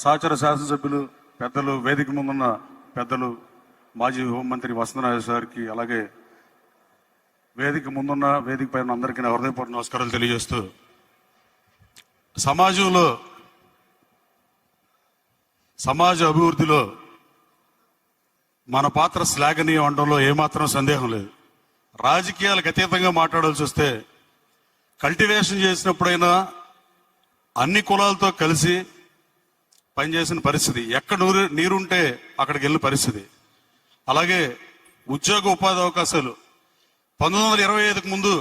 సహచర శాసనసభ్యులు పెద్దలు, వేదిక ముందున్న పెద్దలు, మాజీ హోంమంత్రి వసంతరాజు గారికి, అలాగే వేదిక ముందున్న వేదిక పైన అందరికీ నా హృదయపూర్వక నమస్కారాలు తెలియజేస్తూ, సమాజంలో సమాజ అభివృద్ధిలో మన పాత్ర శ్లాఘనీయం అనడంలో ఏమాత్రం సందేహం లేదు. రాజకీయాలకు అతీతంగా మాట్లాడాల్సి వస్తే కల్టివేషన్ చేసినప్పుడైనా అన్ని కులాలతో కలిసి పనిచేసిన పరిస్థితి, ఎక్కడ నీరుంటే అక్కడికి వెళ్ళిన పరిస్థితి. అలాగే ఉద్యోగ ఉపాధి అవకాశాలు 1925కు ముందు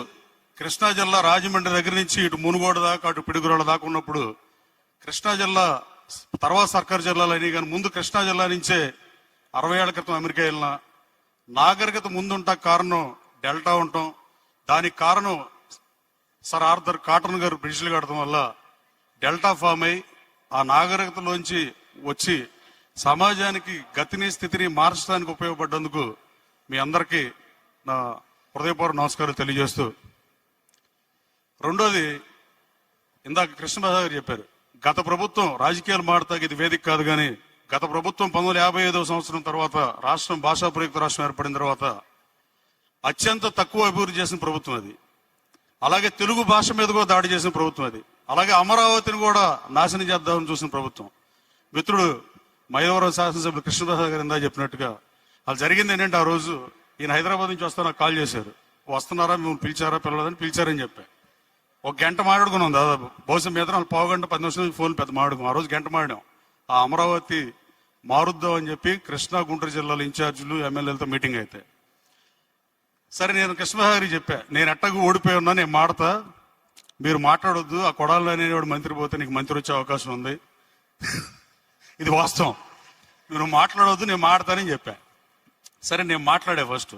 కృష్ణా జిల్లా రాజమండ్రి దగ్గర నుంచి ఇటు మునుగోడు దాకా అటు పిడుగురాళ్ళ దాకా ఉన్నప్పుడు కృష్ణా జిల్లా, తర్వాత సర్కారు జిల్లాలు అయినాయి, కానీ ముందు కృష్ణా జిల్లా నుంచే 60 ఏళ్ల క్రితం అమెరికా వెళ్ళిన నాగరికత ముందుంటా కారణం డెల్టా ఉండటం. దానికి కారణం సర్ ఆర్థర్ కాటన్ గారు బ్రిడ్జ్లు కట్టడం వల్ల డెల్టా ఫామ్ అయి ఆ నాగరికతలోంచి వచ్చి సమాజానికి గతిని స్థితిని మార్చడానికి ఉపయోగపడ్డందుకు మీ అందరికీ నా హృదయపూర్వక నమస్కారాలు తెలియజేస్తూ, రెండోది ఇందాక కృష్ణప్రసాద్ గారు చెప్పారు, గత ప్రభుత్వం రాజకీయాలు మాడతాకి ఇది వేదిక కాదు, కానీ గత ప్రభుత్వం 1955వ సంవత్సరం తర్వాత రాష్ట్రం భాషా ప్రయుక్త రాష్ట్రం ఏర్పడిన తర్వాత అత్యంత తక్కువ అభివృద్ధి చేసిన ప్రభుత్వం అది. అలాగే తెలుగు భాష మీద కూడా దాడి చేసిన ప్రభుత్వం అది. అలాగే అమరావతిని కూడా నాశనం చేద్దామని చూసిన ప్రభుత్వం. మిత్రుడు మైలవరం శాసనసభ్యులు కృష్ణప్రసాద్ గారు ఇందా చెప్పినట్టుగా అది జరిగింది ఏంటంటే, ఆ రోజు ఈయన హైదరాబాద్ నుంచి వస్తా నాకు కాల్ చేశారు, వస్తున్నారా, మేము పిలిచారా, పిల్లలని పిలిచారని చెప్పా. ఒక గంట మాట్లాడుకున్నాం దాదాపు, బహుశా మీద 4 గంట 10 నిమిషాలు ఫోన్ పెద్ద మాట్లాడుకున్నాం. ఆ రోజు గంట మాట్లాడాం. ఆ అమరావతి మారుద్దాం అని చెప్పి కృష్ణా గుంటూరు జిల్లాల ఇన్ఛార్జీలు ఎమ్మెల్యేలతో మీటింగ్ అయితే, సరే నేను కృష్ణప్రసాద్ గారికి చెప్పా, నేను ఎట్టకు ఓడిపోయి ఉన్నా, నేను మాడతా, మీరు మాట్లాడొద్దు, ఆ కొడాలి అనేవాడు మంత్రి పోతే నీకు మంత్రి వచ్చే అవకాశం ఉంది, ఇది వాస్తవం, మీరు మాట్లాడొద్దు, నేను మాడతానని చెప్పా. సరే నేను మాట్లాడే ఫస్ట్.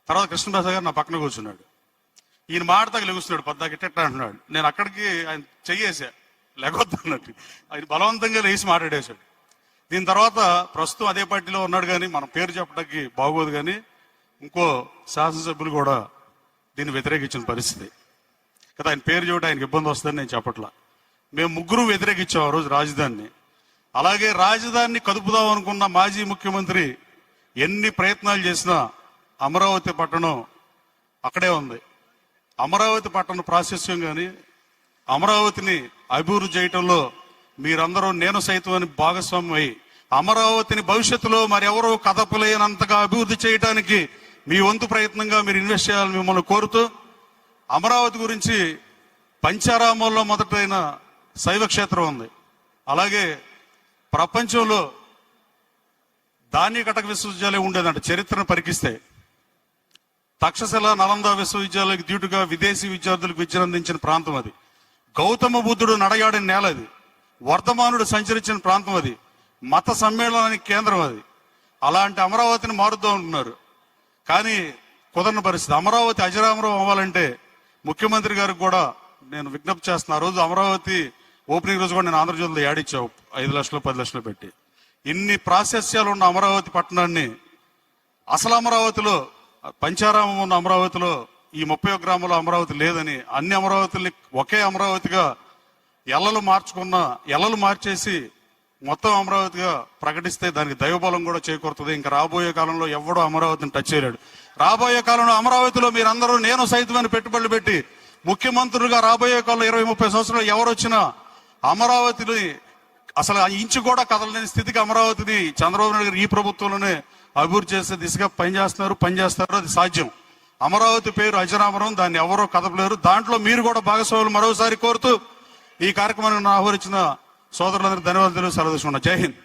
తర్వాత కృష్ణప్రసాద్ గారు నా పక్కన కూర్చున్నాడు. ఈయన మాడతాకి లెగుస్తున్నాడు, పద్దాకి ఇట్ట అంటున్నాడు. నేను అక్కడికి ఆయన చెయ్యేసా, లెగొద్దు అన్నట్టు. ఆయన బలవంతంగా లేచి మాట్లాడేశాడు. దీని తర్వాత ప్రస్తుతం అదే పార్టీలో ఉన్నాడు, కానీ మన పేరు చెప్పడానికి బాగోదు, కానీ ఇంకో శాసనసభ్యులు కూడా దీన్ని వ్యతిరేకించిన పరిస్థితి కదా. ఆయన పేరు చూడ ఆయనకి ఇబ్బంది వస్తుందని నేను చెప్పట్లా. మేము ముగ్గురు వ్యతిరేకించాం ఆ రోజు రాజధానిని. అలాగే రాజధానిని కదుపుదాం అనుకున్న మాజీ ముఖ్యమంత్రి ఎన్ని ప్రయత్నాలు చేసినా అమరావతి పట్టణం అక్కడే ఉంది. అమరావతి పట్టణ ప్రాశస్యం కానీ అమరావతిని అభివృద్ధి చేయటంలో మీరందరూ నేను సైతం అని భాగస్వామ్యం అయ్యి అమరావతిని భవిష్యత్తులో మరెవరూ కదపలేనంతగా అభివృద్ధి చేయడానికి మీ వంతు ప్రయత్నంగా మీరు ఇన్వెస్ట్ చేయాలని మిమ్మల్ని కోరుతూ, అమరావతి గురించి పంచారామంలో మొదటైన శైవ క్షేత్రం ఉంది. అలాగే ప్రపంచంలో ధాన్యకటక విశ్వవిద్యాలయం ఉండేదంట. చరిత్రను పరికిస్తే తక్షశిల, నలంద విశ్వవిద్యాలయానికి దీటుగా విదేశీ విద్యార్థులకు విద్యను అందించిన ప్రాంతం అది. గౌతమ బుద్ధుడు నడయాడిన నేల అది. వర్ధమానుడు సంచరించిన ప్రాంతం అది. మత సమ్మేళనానికి కేంద్రం అది. అలాంటి అమరావతిని మారుద్దాం అంటున్నారు, కానీ కుదరని పరిస్థితి. అమరావతి అజరామరం అవ్వాలంటే ముఖ్యమంత్రి గారికి కూడా నేను విజ్ఞప్తి చేస్తున్నా. ఆ రోజు అమరావతి ఓపెనింగ్ రోజు కూడా నేను ఆంధ్రజ్యోతిలో యాడిచ్చావు 5 లక్షలు 10 లక్షలు పెట్టి. ఇన్ని ప్రాశస్యాలు ఉన్న అమరావతి పట్టణాన్ని అసలు అమరావతిలో, పంచారామం ఉన్న అమరావతిలో ఈ 31 గ్రామంలో అమరావతి లేదని, అన్ని అమరావతిని ఒకే అమరావతిగా ఎల్లలు మార్చేసి మొత్తం అమరావతిగా ప్రకటిస్తే దానికి దైవబలం కూడా చేకూరుతుంది. ఇంకా రాబోయే కాలంలో ఎవడో అమరావతిని టచ్ చేయలేడు. రాబోయే కాలంలో అమరావతిలో మీరందరూ నేను సైతమని పెట్టుబడులు పెట్టి ముఖ్యమంత్రులుగా రాబోయే కాలంలో 20-30 సంవత్సరాలు ఎవరు వచ్చినా అమరావతిని అసలు ఇంచు కూడా కదలలేని స్థితికి అమరావతిని చంద్రబాబు నాయుడు గారు ఈ ప్రభుత్వంలోనే అభివృద్ధి చేసే దిశగా పనిచేస్తారు. అది సాధ్యం. అమరావతి పేరు అజరామరం, దాన్ని ఎవరో కదపలేరు. దాంట్లో మీరు కూడా భాగస్వాములు మరోసారి కోరుతూ ఈ కార్యక్రమాన్ని ఆహ్వానించిన సోదరులందరూ ధన్యవాదాలు సెలవు తీసుకున్నా. జై హింద్.